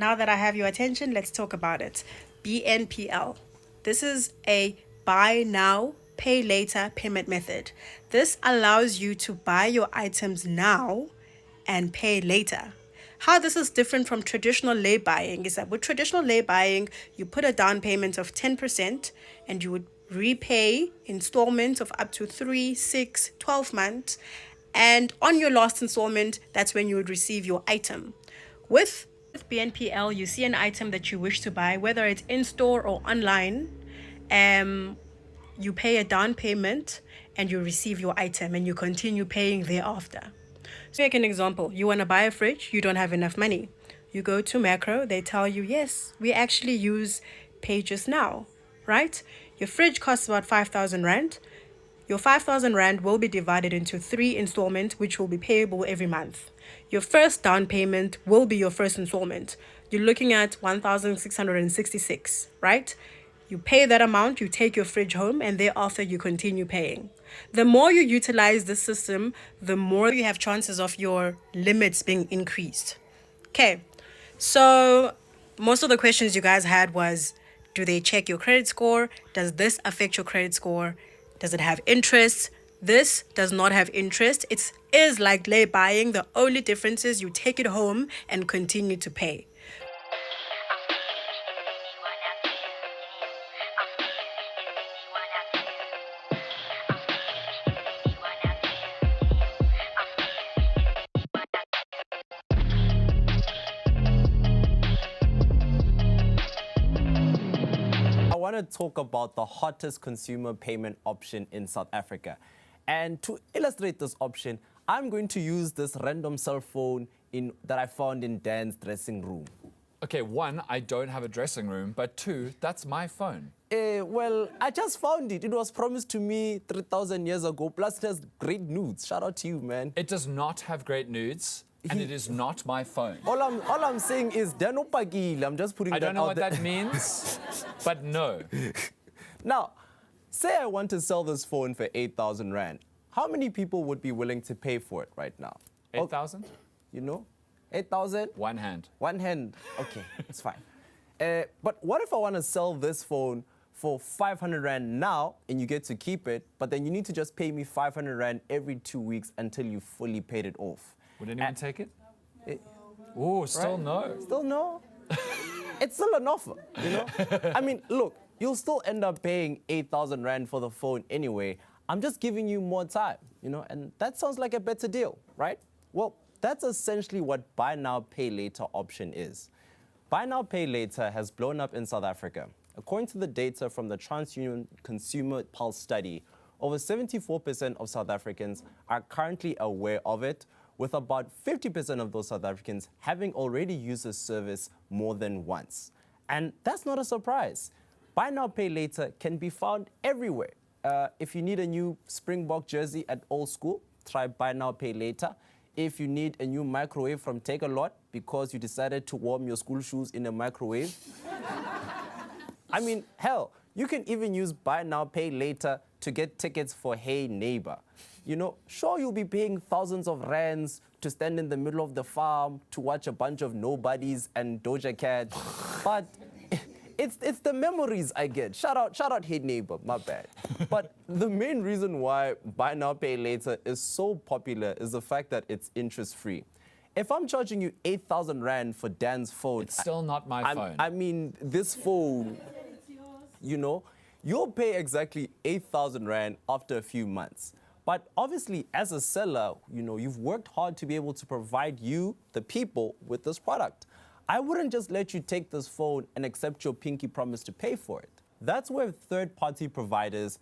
now that I have your attention, let's talk about it. BNPL. This is a buy now, pay later payment method. This allows you to buy your items now and pay later. How this is different from traditional lay buying is that with traditional lay buying, you put a down payment of 10% and you would repay installments of up to 3, 6, 12 months. And on your last installment, that's when you would receive your item. With BNPL, you see an item that you wish to buy, whether it's in store or online. You pay a down payment and you receive your item and you continue paying thereafter. So, make an example. You want to buy a fridge, you don't have enough money. You go to Macro, they tell you, yes, we actually use Pages Now, right? Your fridge costs about 5,000 Rand. Your 5,000 Rand will be divided into 3 installments, which will be payable every month. Your first down payment will be your first installment. You're looking at 1,666, right? You pay that amount, you take your fridge home, and thereafter you continue paying. The more you utilize this system, the more you have chances of your limits being increased. Okay, so most of the questions you guys had was, do they check your credit score? Does this affect your credit score? Does it have interest? This does not have interest. It is like lay buying. The only difference is you take it home and continue to pay. I want to talk about the hottest consumer payment option in South Africa. And to illustrate this option, I'm going to use this random cell phone that I found in Dan's dressing room. Okay, 1, I don't have a dressing room, but 2, that's my phone. Well, I just found it. It was promised to me 3,000 years ago, plus it has great nudes. Shout out to you, man. It does not have great nudes, and it is not my phone. All I'm saying is, Dano Pagil. I'm just putting that out there. I don't know what that means, but no. Now, say I want to sell this phone for 8,000 Rand. How many people would be willing to pay for it right now? 8,000? You know? 8,000? One hand. One hand. Okay, it's fine. But what if I want to sell this phone for 500 Rand now and you get to keep it, but then you need to just pay me 500 Rand every 2 weeks until you fully paid it off? Would anyone take it? Oh, still right? no. Still no? It's still an offer, you know? I mean, look, you'll still end up paying 8,000 Rand for the phone anyway. I'm just giving you more time, you know? And that sounds like a better deal, right? Well, that's essentially what buy now, pay later option is. Buy now, pay later has blown up in South Africa. According to the data from the TransUnion Consumer Pulse study, over 74% of South Africans are currently aware of it, with about 50% of those South Africans having already used the service more than once. And that's not a surprise. Buy now, pay later can be found everywhere. If you need a new Springbok jersey at old school, try buy now, pay later. If you need a new microwave from Take a Lot because you decided to warm your school shoes in a microwave. I mean, hell, you can even use buy now, pay later to get tickets for Hey Neighbor. You know, sure, you'll be paying thousands of rands to stand in the middle of the farm to watch a bunch of nobodies and Doja Cat, but it's the memories I get. Shout out Hey Neighbor, my bad. But the main reason why buy now, pay later is so popular is the fact that it's interest-free. If I'm charging you 8,000 Rand for Dan's phone... It's still not my phone. I mean, this phone, you know, you'll pay exactly 8,000 Rand after a few months. But obviously, as a seller, you know, you've worked hard to be able to provide you, the people, with this product. I wouldn't just let you take this phone and accept your pinky promise to pay for it. That's where third-party providers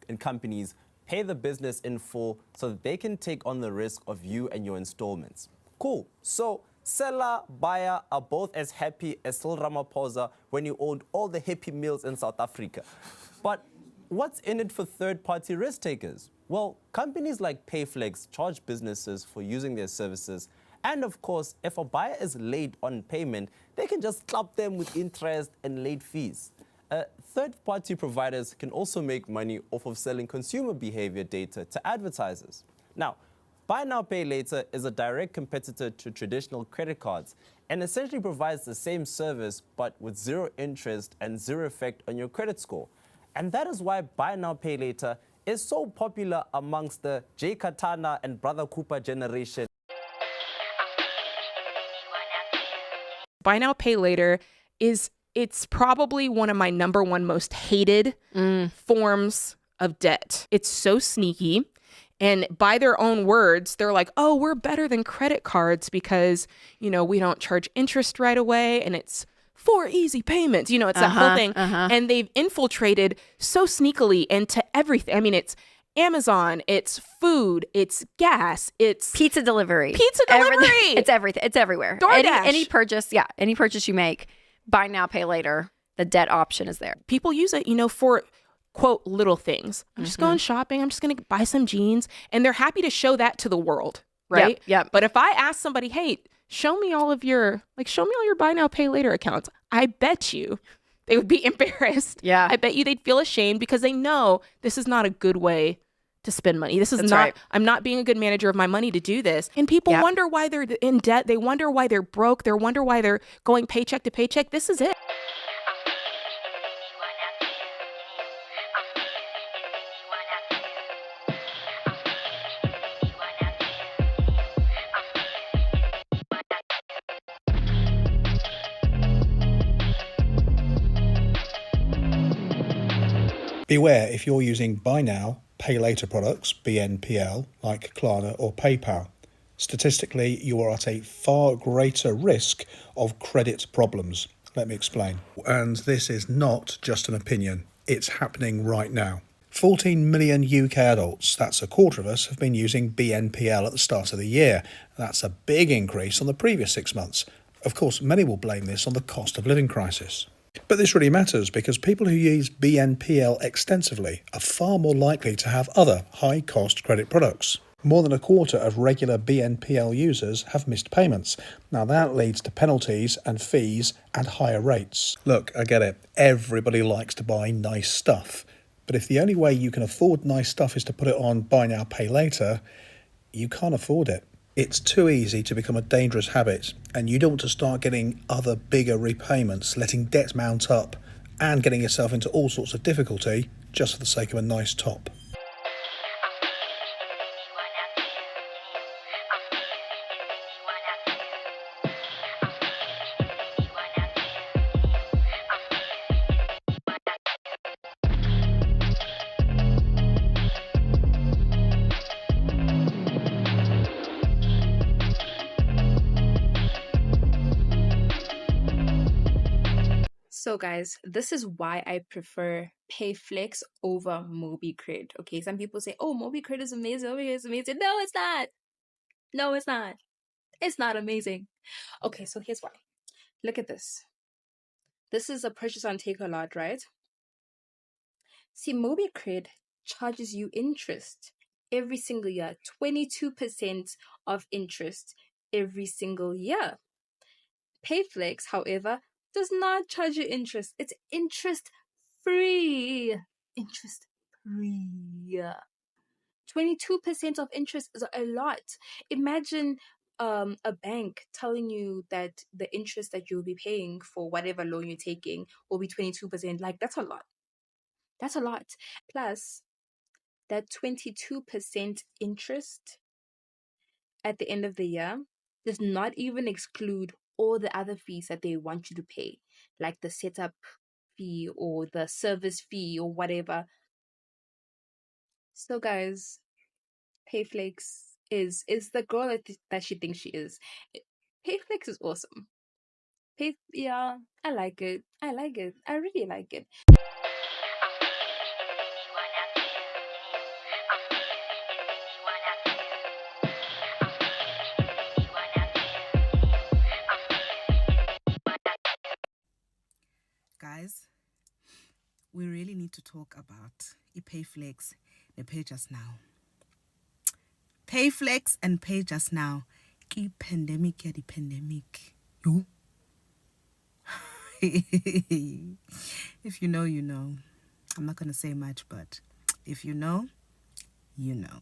and companies pay the business in full so that they can take on the risk of you and your installments. Cool. So seller, buyer are both as happy as Cyril Ramaphosa when you owned all the Happy Meals in South Africa. But what's in it for third-party risk takers? Well, companies like Payflex charge businesses for using their services. And of course, if a buyer is late on payment, they can just clap them with interest and late fees. Third-party providers can also make money off of selling consumer behavior data to advertisers. Now, Buy now, pay later is a direct competitor to traditional credit cards and essentially provides the same service but with zero interest and zero effect on your credit score. And that is why buy now, pay later is so popular amongst the Jay Katana and Brother Cooper generation. Buy now, pay later it's probably one of my number one most hated forms of debt. It's so sneaky. And by their own words, they're like, oh, we're better than credit cards because, we don't charge interest right away and it's 4 easy payments. It's that whole thing. And they've infiltrated so sneakily into everything. I mean, it's Amazon, it's food, it's gas, it's pizza delivery. It's everything. It's everywhere. DoorDash. Any purchase you make, buy now, pay later. The debt option is there. People use it, for quote little things. I'm just going shopping. I'm just going to buy some jeans, and they're happy to show that to the world, right? Yep. But if I ask somebody, hey, show me all your buy now, pay later accounts, I bet you they would be embarrassed. Yeah. I bet you they'd feel ashamed because they know this is not a good way to spend money. This is That's not, right. I'm not being a good manager of my money to do this. And people wonder why they're in debt. They wonder why they're broke. They wonder why they're going paycheck to paycheck. This is it. Beware if you're using buy now, pay later products, BNPL, like Klarna or PayPal. Statistically, you are at a far greater risk of credit problems. Let me explain. And this is not just an opinion. It's happening right now. 14 million UK adults, that's a quarter of us, have been using BNPL at the start of the year. That's a big increase on the previous 6 months. Of course, many will blame this on the cost of living crisis. But this really matters because people who use BNPL extensively are far more likely to have other high-cost credit products. More than a quarter of regular BNPL users have missed payments. Now that leads to penalties and fees and higher rates. Look, I get it. Everybody likes to buy nice stuff. But if the only way you can afford nice stuff is to put it on buy now, pay later, you can't afford it. It's too easy to become a dangerous habit, and you don't want to start getting other bigger repayments, letting debt mount up, and getting yourself into all sorts of difficulty just for the sake of a nice top. So guys, this is why I prefer Payflex over MobiCred. Okay, some people say, oh, MobiCred is amazing, MobiCred is amazing. No, it's not. No, it's not. It's not amazing. Okay, so here's why. Look at this. This is a purchase on Takealot, right? See, MobiCred charges you interest every single year, 22% of interest every single year. Payflex, however, does not charge you interest. It's interest free. Interest free. 22% of interest is a lot. Imagine a bank telling you that the interest that you'll be paying for whatever loan you're taking will be 22%. Like, that's a lot. That's a lot. Plus, that 22% interest at the end of the year does not even exclude all the other fees that they want you to pay, like the setup fee or the service fee or whatever. So guys, Payflex is the girl that she thinks she is. Payflex is awesome. Yeah, I like it. I like it. I really like it. Guys, we really need to talk about Payflex and Pay Just Now. Payflex and Pay Just Now. Ki pandemic ya di pandemic. Yo. If you know, you know. I'm not going to say much, but if you know, you know.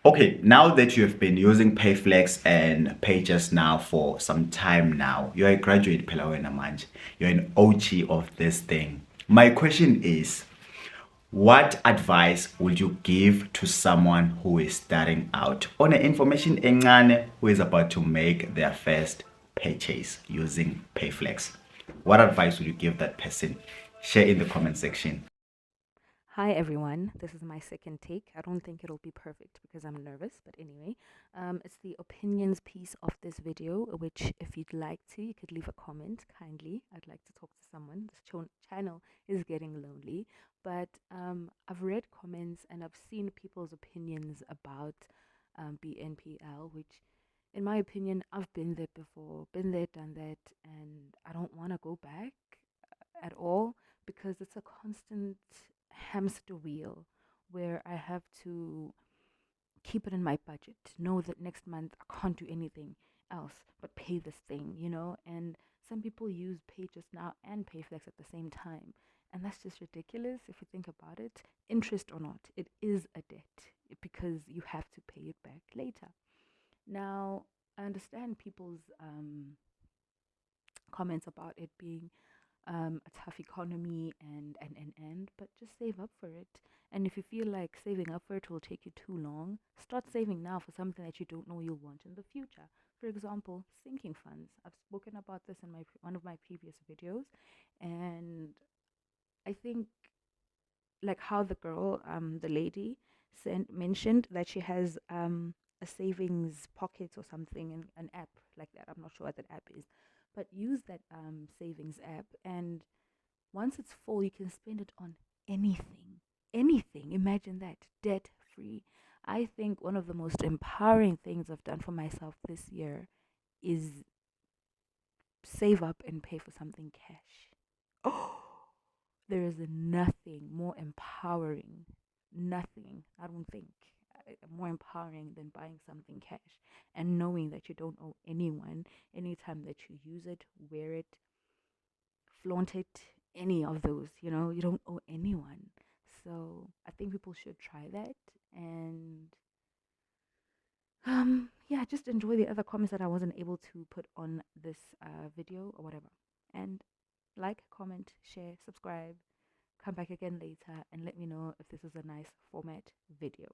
Okay, now that you have been using Payflex and Pages now for some time now, you're a graduate phela wena manje. You're an OG of this thing. My question is, what advice would you give to someone who is starting out on an information encane who is about to make their first purchase using Payflex? What advice would you give that person? Share in the comment section. Hi everyone, this is my second take. I don't think it'll be perfect because I'm nervous, but anyway, it's the opinions piece of this video, which if you'd like to, you could leave a comment kindly. I'd like to talk to someone. This channel is getting lonely, but I've read comments and I've seen people's opinions about BNPL, which in my opinion, I've been there before, been there, done that, and I don't want to go back at all because it's a constant hamster wheel where I have to keep it in my budget, know that next month I can't do anything else but pay this thing, you know? And some people use Pages Now and Payflex at the same time. And that's just ridiculous if you think about it. Interest or not, it is a debt because you have to pay it back later. Now, I understand people's comments about it being a tough economy and but just save up for it. And if you feel like saving up for it will take you too long, start saving now for something that you don't know you'll want in the future. For example, sinking funds. I've spoken about this in one of my previous videos, and I think like how the girl, the lady mentioned that she has a savings pocket or something, and an app like that. I'm not sure what that app is, but use that savings app, and once it's full, you can spend it on anything. Anything. Imagine that. Debt free. I think one of the most empowering things I've done for myself this year is save up and pay for something cash. Oh, there is nothing more empowering. Nothing, I don't think, more empowering than buying something cash and knowing that you don't owe anyone anytime that you use it, wear it, flaunt it, any of those, you know, you don't owe anyone. So I think people should try that and yeah, just enjoy the other comments that I wasn't able to put on this video or whatever. And like, comment, share, subscribe, come back again later and let me know if this is a nice format video.